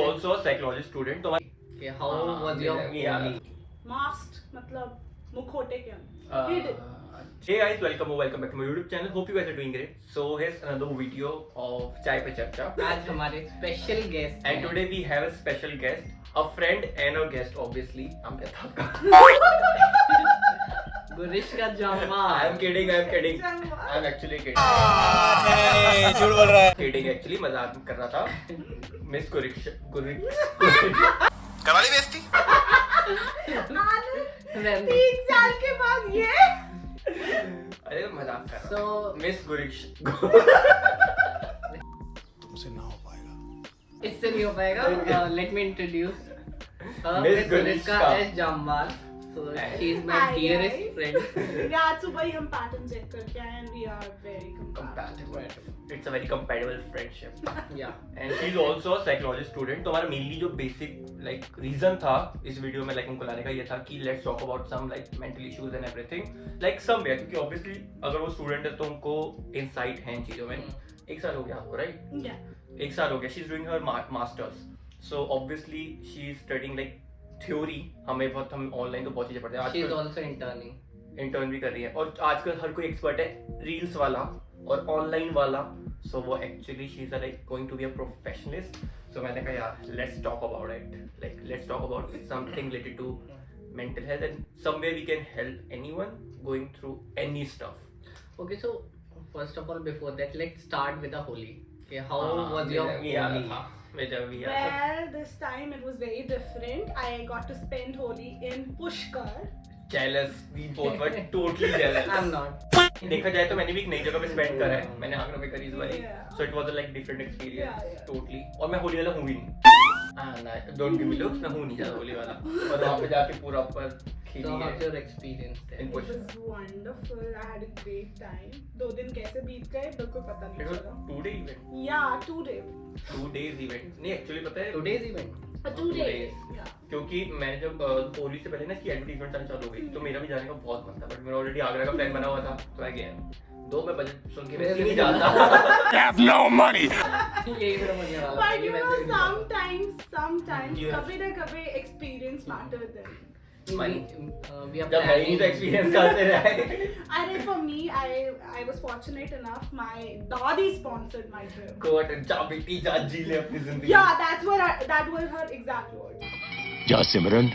also a psychology student. तो Okay, how was your Holi? Masked मतलब मुखौटे के Hey guys, welcome back to my YouTube channel. Hope you guys are doing great. So here's another video of Chai Pe Charcha. आज हमारे special guest And हैं। today we have a special guest, a friend and a guest obviously. नाम क्या था आपका? गुरिश का Jama. I'm kidding. Jamba. I'm actually kidding. नहीं झूठ बोल रहा है। Kidding actually मजाक कर रहा था. Miss गुरिश करवा ली बेइज्जती? 3 साल के बाद ये अरे मजाक कर रहा So था. Miss गुरिश तुमसे ना हो पाएगा। इससे नहीं हो पाएगा। Let me introduce Miss Miss गुरिश्का Gurushka. S Jamwal. So she is my Hi, dearest guys. friend. आज सुबह ही हम पैटर्न चेक करके आए and we are very compatible. It's a very compatible friendship. Yeah. And she's also a psychology student. तो हमारा mainly जो basic like reason था इस वीडियो में like उनको लाने का ये था कि let's talk about some like mental issues and everything like somewhere क्योंकि obviously अगर वो student है तो उनको insight है इन चीज़ों में. एक साल हो गया आपको right? Yeah. एक साल हो गया. She's doing her masters. So obviously she's studying like theory. हमें बहुत हम online तो बहुत चीज़ें पढ़ते हैं. She is also interning. Intern भी कर रही है और आजकल हर कोई एक्सपर्ट है रील्स वाला और ऑनलाइन वाला. सो वो actually she is like going to be a professionalist. सो मैंने कहा यार let's talk about it like let's talk about something related to mental health and somewhere we can help anyone going through any stuff. Okay, so first of all, before that, let's start with the Holi. Okay, how was your Holi? Well, this time it was very different. I got to spend Holi in Pushkar. Jealous, we both were totally jealous. I'm not. देखा जाए तो मैंने भी एक नई जगह पे spend करा है. मैंने आगरा पे करी इस बारी. Yeah. So it was a like different experience. Yeah. Totally. और मैं होली वाला हूँ भी नहीं. Don't give me looks. मैं हूँ नहीं ज़्यादा होली वाला. और वहाँ पे जाके पूरा ऊपर So खेली how's है. your experience there? In It was wonderful. I had a great time. 2 दिन कैसे बीत गए बिल्कुल पता It नहीं was चला. 2 day event. Yeah, 2 days. 2 days event. नहीं actually पता है. Today's event. 2 days. Yeah. क्योंकि मैंने जब होली से पहले ना इसकी एडवर्टीजमेंट आनी चालू हो गई तो मेरा भी जाने का बहुत मन था बट मेरा ऑलरेडी आगरा का प्लान बना हुआ था तो मैं गया. 2 बजे सुन के मैं नहीं जाता. I have no money. यही मेरा मजे वाला. But you know, sometimes Yeah. कभी ना कभी experience matter then. we are जब है ही तो एक्सपीरियंस करते रहे. अरे for me, I was fortunate enough. My daddy sponsored my trip. कोट जा बेटी जा जी ले अपनी जिंदगी. Yeah, that was her exact word. जा सिमरन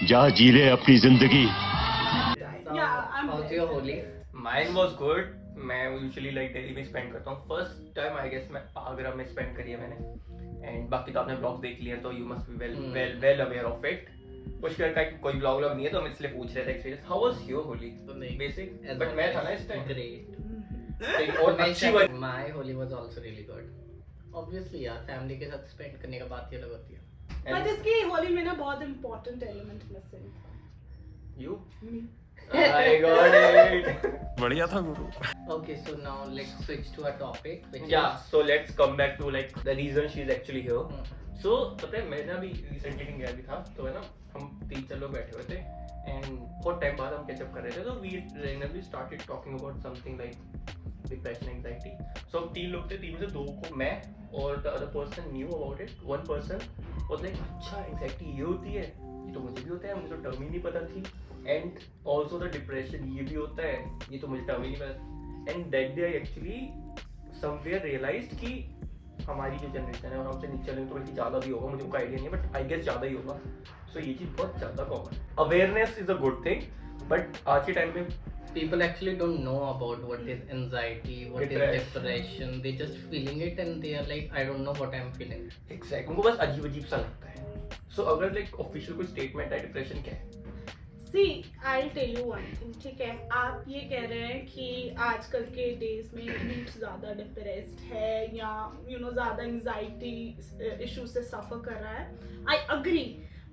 जा जी ले अपनी जिंदगी. So, Yeah, I'm how's your Holi? Mine was good. मैं यूजुअली लाइक दिल्ली में स्पेंड करता हूँ. फर्स्ट टाइम आई गेस मैं आगरा में स्पेंड करी है मैंने. एंड बाकी तो आपने ब्लॉग देख लिया तो you must be well aware of it. Pushkar का कोई ब्लॉग नहीं है तो हम इसलिए पूछ रहे थे experience. How was your Holi? Basic but मैं था ना इस टाइम. Great. और अच्छी बनी. My Holi was also really good. Obviously यार फैमिली के साथ स्पेंड करने का बात ही अलग होती है. But इसकी होली में ना बहुत important element missing था. You? I got it. बढ़िया था गुरु। Okay, so now let's switch to our topic, which Yeah, is so let's come back to like the reason she is actually here. Hmm. So पता है मैंने अभी recently गया भी था तो है ना हम 3-4 लोग बैठे हुए थे एंड बहुत टाइम बाद हम कैचअप कर रहे थे तो we randomly started talking about something like depression anxiety. सो हम 3 लोग थे. 3 में से 2 को मैं और the other person knew about it. 1 person was like अच्छा एंजाइटी ये होती है ये तो मुझे भी होता है मुझे तो टर्म ही नहीं पता थी. एंड ऑल्सो द डिप्रेशन ये भी होता है ये तो मुझे टर्म ही नहीं पता. And that day I actually somewhere realized कि हमारी जो जनरेशन है और हमसे नीचे वाले तो बल्कि ज़्यादा भी होगा मुझे उनका आइडिया नहीं है बट आई गेस ज़्यादा ही होगा. सो ये चीज़ बहुत ज़्यादा कॉमन है. Awareness is a good thing but आज के टाइम में people actually don't know about what is anxiety, what is depression. They just feeling it and they are like, I don't know what I'm feeling. Exact उनको बस अजीब अजीब सा लगता है. सो अगर लाइक ऑफिशियल कोई स्टेटमेंट है डिप्रेशन क्या है. See, I'll tell you one thing, ठीक है. आप ये कह रहे हैं कि आजकल के डेज में यूथ ज़्यादा डिप्रेस्ड है या यू नो ज़्यादा एंजाइटी इशू से सफ़र कर रहा है. I agree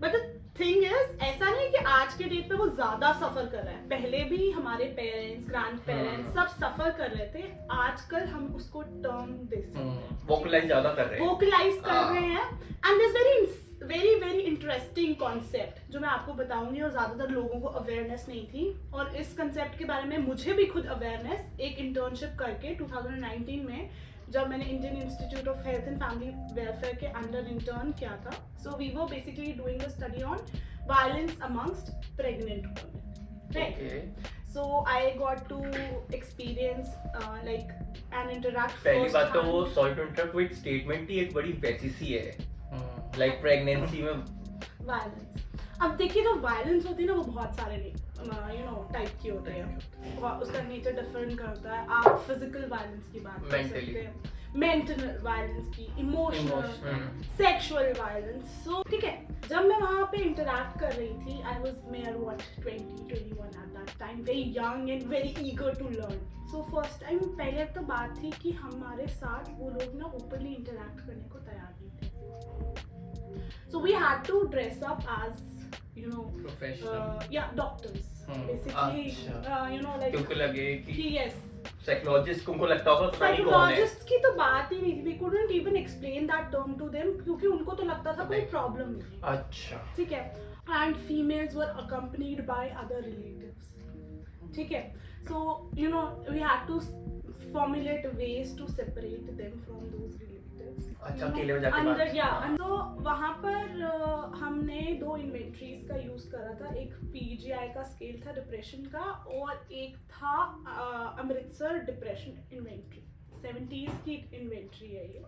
but the thing is ऐसा नहीं कि आज के डेट पे वो ज़्यादा सफ़र कर रहा है. पहले भी हमारे पेरेंट्स ग्रैंड पेरेंट्स सब सफ़र कर रहे थे. आजकल हम उसको टर्म दे सकते हैं, वोकलाइज ज़्यादा कर रहे हैं. वोकलाइज कर रहे हैं. And this very interesting concept जो मैं आपको बताऊंगी और ज़्यादातर लोगों को अवेयरनेस नहीं थी. और इस कंसेप्ट के बारे में मुझे भी खुद अवेयरनेस एक इंटर्नशिप करके 2019 में जब मैंने Indian Institute of Health and Family Welfare के अंडर इंटर्न किया था. So we were basically doing a study on violence amongst pregnant women, right? So I got to experience like and interact पहली बात तो वो firsthand. सॉरी टू इंटरप्ट, वो एक statement ही एक बड़ी वैसी सी है, लाइक प्रेगनेंसी में Violence. अब देखिए जो वायलेंस होती है ना वो बहुत सारे टाइप की होती है. उसका नेचर डिफरेंट करता है. आप फिजिकल वायलेंस की बात कर Mentally. सकते हैं, मेंटल वायलेंस की, इमोशनल, सेक्सुअल वायलेंस. सो ठीक है, जब मैं वहाँ पे इंटरैक्ट कर रही थी, I was mere 21 at that time, very young and very eager to learn. So first time पहले तो बात थी कि हमारे साथ वो लोग ना ओपनली इंटरैक्ट करने को तैयार नहीं थे. So we had to dress up as professional doctors basically. अच्छा. Like क्योंकि लगे कि कि yes, साइकोलॉजिस्ट को लगता होगा पता नहीं कौन है. साइकोलॉजिस्ट की तो बात ही नहीं थी. We couldn't even explain that term to them क्योंकि उनको तो लगता था कोई प्रॉब्लम नहीं. अच्छा. ठीक है. And females were accompanied by other relatives. ठीक है. So we had to formulate ways to separate them from those relatives. अच्छा, अकेले में जाके अंदर बात. या तो वहाँ पर हमने 2 इन्वेंट्रीज का यूज करा था. एक PGI का स्केल था डिप्रेशन का, और एक था अमृतसर डिप्रेशन इन्वेंट्री. 70s की इन्वेंट्री है ये.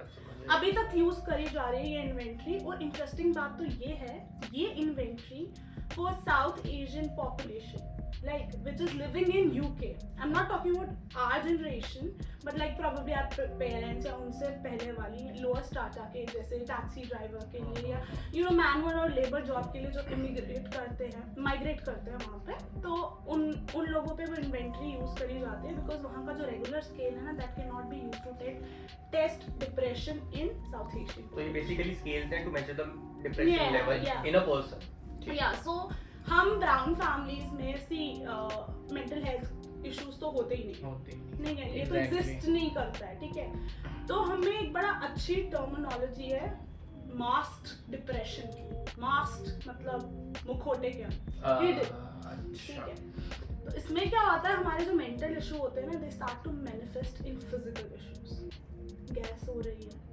अभी तक यूज करी जा रही है ये इन्वेंट्री. और इंटरेस्टिंग बात तो ये है, ये inventory for south Asian population like which is living in UK. I'm not talking about our generation, but like probably our parents या उनसे पहले वाली लोअर स्ट्राटा के, जैसे टैक्सी ड्राइवर के लिए या मैनुअल और लेबर जॉब के लिए जो इमिग्रेट करते हैं, माइग्रेट करते हैं वहाँ पे, तो उन लोगों पे वो इन्वेंट्री यूज करी जाती है. बिकॉज वहाँ का जो रेगुलर स्केल है ना, that can not be use to test depression in South Asian. तो ये बेसिकली स्केल्स हैं to measure the depression level in a person. या सो हम ब्राउन फैमिलीज में मेंटल हेल्थ इश्यूज तो होते ही नहीं है. ये तो एग्जिस्ट नहीं करता है. ठीक है. तो हमें एक बड़ा अच्छी टर्मिनोलॉजी है मास्क्ड डिप्रेशन की. मास्क्ड मतलब मुखौटे के अंदर. ठीक है. तो इसमें क्या होता है, हमारे जो मेंटल इशू होते हैं ना, they start to manifest in physical issues. Gas हो रही है,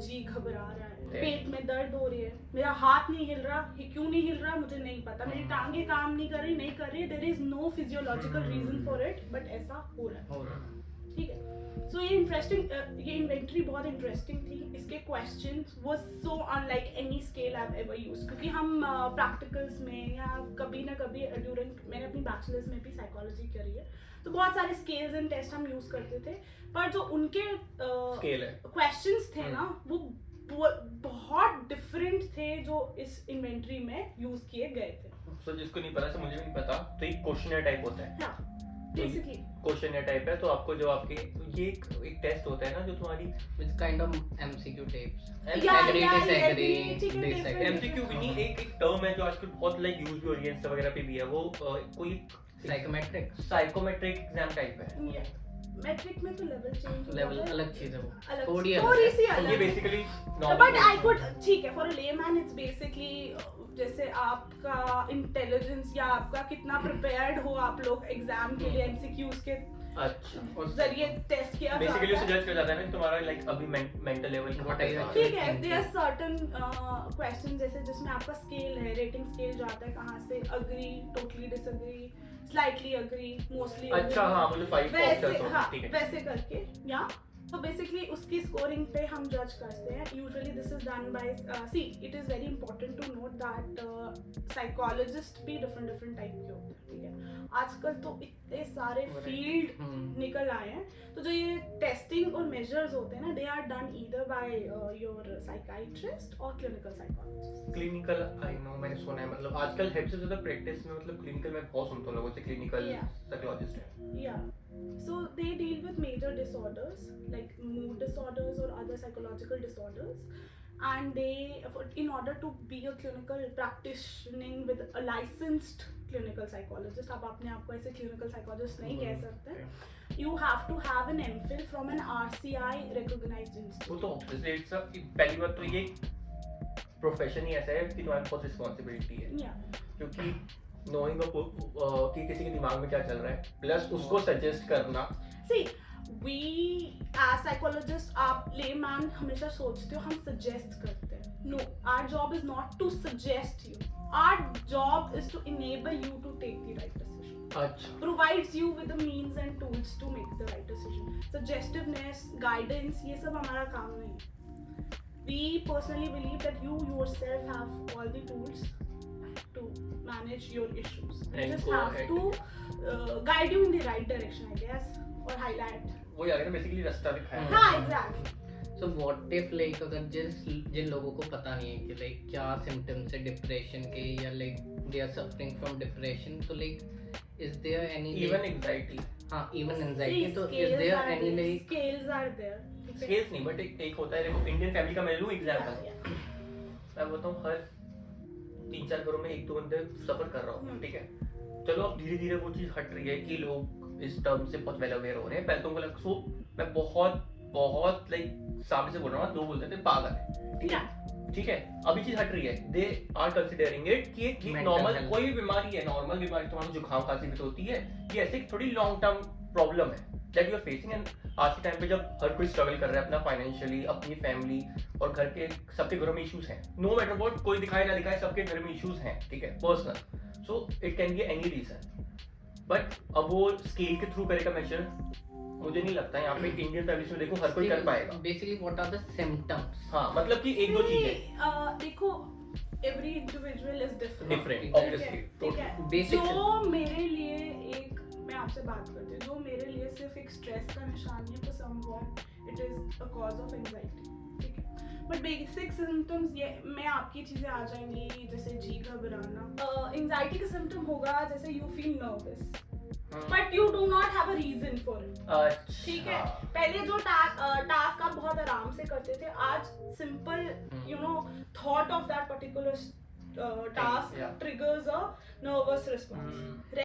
जी घबरा रहा है, पेट में दर्द हो रही है, मेरा हाथ नहीं हिल रहा. ये क्यों नहीं हिल रहा मुझे नहीं पता. मेरी टांगे काम नहीं कर रही. There is no physiological reason for it, but ऐसा हो रहा है. ठीक है. सो ये इन्वेंट्री बहुत इंटरेस्टिंग थी. इसके questions was so unlike any scale I have ever used. क्योंकि हम प्रैक्टिकल्स में या कभी ना कभी ड्यूरिंग, मैंने अपनी बैचलर्स में भी साइकोलॉजी करी है, तो बहुत सारे स्केल्स एंड टेस्ट हम यूज करते थे. पर जो उनके क्वेश्चंस थे ना, वो बहुत डिफरेंट थे जो इस इन्वेंट्री में यूज किए गए थे. तो जिसको नहीं पता, मुझे भी नहीं पता, तो एक क्वेश्चनर टाइप होता है. हाँ, बेसिकली क्वेश्चनर टाइप है. तो आपको जो आपके ये एक टेस्ट होता है ना, जो तुम्हारी which kind of MCQ types. Yeah, Agree, yeah, disagree, ठीक है, disagree. different. MCQ भी नहीं, एक टर्म है जो आजकल बहुत लाइक यूज भी हो रही है, इंस्टा वगैरह पे भी है. वो कोई Psychometric साइकोमेट्रिक एग्जाम टाइप है. मैट्रिक में तो लेवल चेंज level अलग चीज है वो. अलग थोड़ी सी तो ये अलग. बेसिकली बट आई कुड, ठीक है, for a layman it's basically जैसे आपका इंटेलिजेंस या आपका कितना प्रिपेयर्ड हो आप लोग एग्जाम के लिए एमसीक्यूज के अच्छा जरिए टेस्ट किया जाता बेसिकली उसे है. जज किया जाता है ना कि तुम्हारा लाइक अभी mental level What are you ठीक है. देयर आर सर्टेन क्वेश्चन जैसे जिसमें आपका स्केल है, रेटिंग स्केल जो आता है कहाँ से, agree, totally disagree, slightly agree, mostly. अच्छा हाँ, मुझे 5 वैसे ऑप्शंस हाँ, होते हैं. ठीक है. वैसे करके या तो बेसिकली उसकी स्कोरिंग पे हम जज करते हैं. Usually this is done by, see it is very important to note that psychologist भी डिफरेंट टाइप के होते हैं. ठीक है. आजकल तो इतने सारे फील्ड निकल आए हैं, तो जो ये टेस्टिंग और मेजर्स होते हैं ना, they are done either by your psychiatrist or clinical psychologist. Clinical I know, मैंने सुना है. मतलब आजकल हेड से ज़्यादा प्रैक्टिस में मतलब क्लिनिकल में बहुत सुनता हूँ लोगों से क्लिनिकल साइकोलॉजिस्ट है. Yeah. So they deal with major disorders like mood disorders or other psychological disorders, and they, in order to be a clinical practicing with a licensed clinical psychologist, आप अपने आप को ऐसे clinical psychologist नहीं कह सकते. You have to have an MPhil from an RCI recognized institute. वो तो ऑब्वियसली इट्स अ, पहली बात तो ये प्रोफेशन ही ऐसा है कि तुम्हारे पास रिस्पांसिबिलिटी है. Yeah. क्योंकि नोइंग कि किसी के दिमाग में क्या चल रहा है, प्लस उसको सजेस्ट करना. See, we as psychologists, आप layman हमेशा सोचते हो हम suggest करते हैं. No, our job is not to suggest you. Our job is to enable you to take the right decision. अच्छा. Provides you with the means and tools to make the right decision. Suggestiveness, guidance, ये सब हमारा काम नहीं है. We personally believe that you yourself have all the tools to manage your issues. You And just go have ahead. to guide you in the right direction, I guess, or highlight. वो यार ना basically रास्ता दिखाया. हाँ, exactly. So what if like अगर जिन लोगों को पता नहीं है कि like क्या symptoms है depression के या like they are suffering from depression, तो like is there any Even like, anxiety. हाँ even anxiety, See, तो is scales there are any there. like Scales are there. ठीक है? स्केल्स नहीं, बट एक होता है, देखो इंडियन फैमिली का मैं लूँ एग्जाम्पल. Yeah, yeah. मैं बताऊँ हर 3-4 घरों में 1-2 बंदे सफर कर रहा हूँ, ठीक है. चलो अब धीरे धीरे वो चीज़ हट रही है कि लोग इस टर्म से बहुत वेल अवेयर हो रहे हैं. पहले तो लग सो मैं बहुत लाइक सामने से बोल रहा हूँ, दो बोलते थे पागल है, ठीक है. ठीक है, अभी चीज हट रही है. दे आर कंसिडरिंग इट कि एक Mental नॉर्मल health. कोई भी बीमारी है, नॉर्मल बीमारी तुम्हारा जुकाम खांसी भी तो होती है, ये ऐसे थोड़ी लॉन्ग टर्म प्रॉब्लम है that you are facing. And आज के टाइम पे जब हर कोई स्ट्रगल कर रहा है अपना फाइनेंशियली, अपनी फैमिली और घर के सबके घरों में इश्यूज हैं. नो मैटर व्हाट, कोई दिखाए ना दिखाए सबके घर में इश्यूज हैं, ठीक है, personal. So it can be any reason. But अब वो स्केल के थ्रू करेगा मेजर, मुझे नहीं लगता. यहाँ पे इंडियन फैमिलीज में देखो हर कोई कर पाएगा. basically what are the symptoms? हाँ, मतलब कि एक दो चीजें See, देखो every individual is different. Different ठीक है, ऑब्वियसली. ठीक है. Basic जो मेरे लिए एक, मैं आपसे बात करती हूँ, जो मेरे लिए सिर्फ एक स्ट्रेस का निशान है, for someone it is a cause of anxiety. ठीक है. बट बेसिक सिम्टम्स ये, मैं आपकी चीजें आ जाएंगी जैसे जी घबराना. एंजाइटी का सिम्टम होगा जैसे you feel nervous but you do not have a reason for it. ठीक है. पहले जो टास्क आप बहुत आराम से करते थे, आज simple you know thought of that particular task Yeah. triggers a nervous response.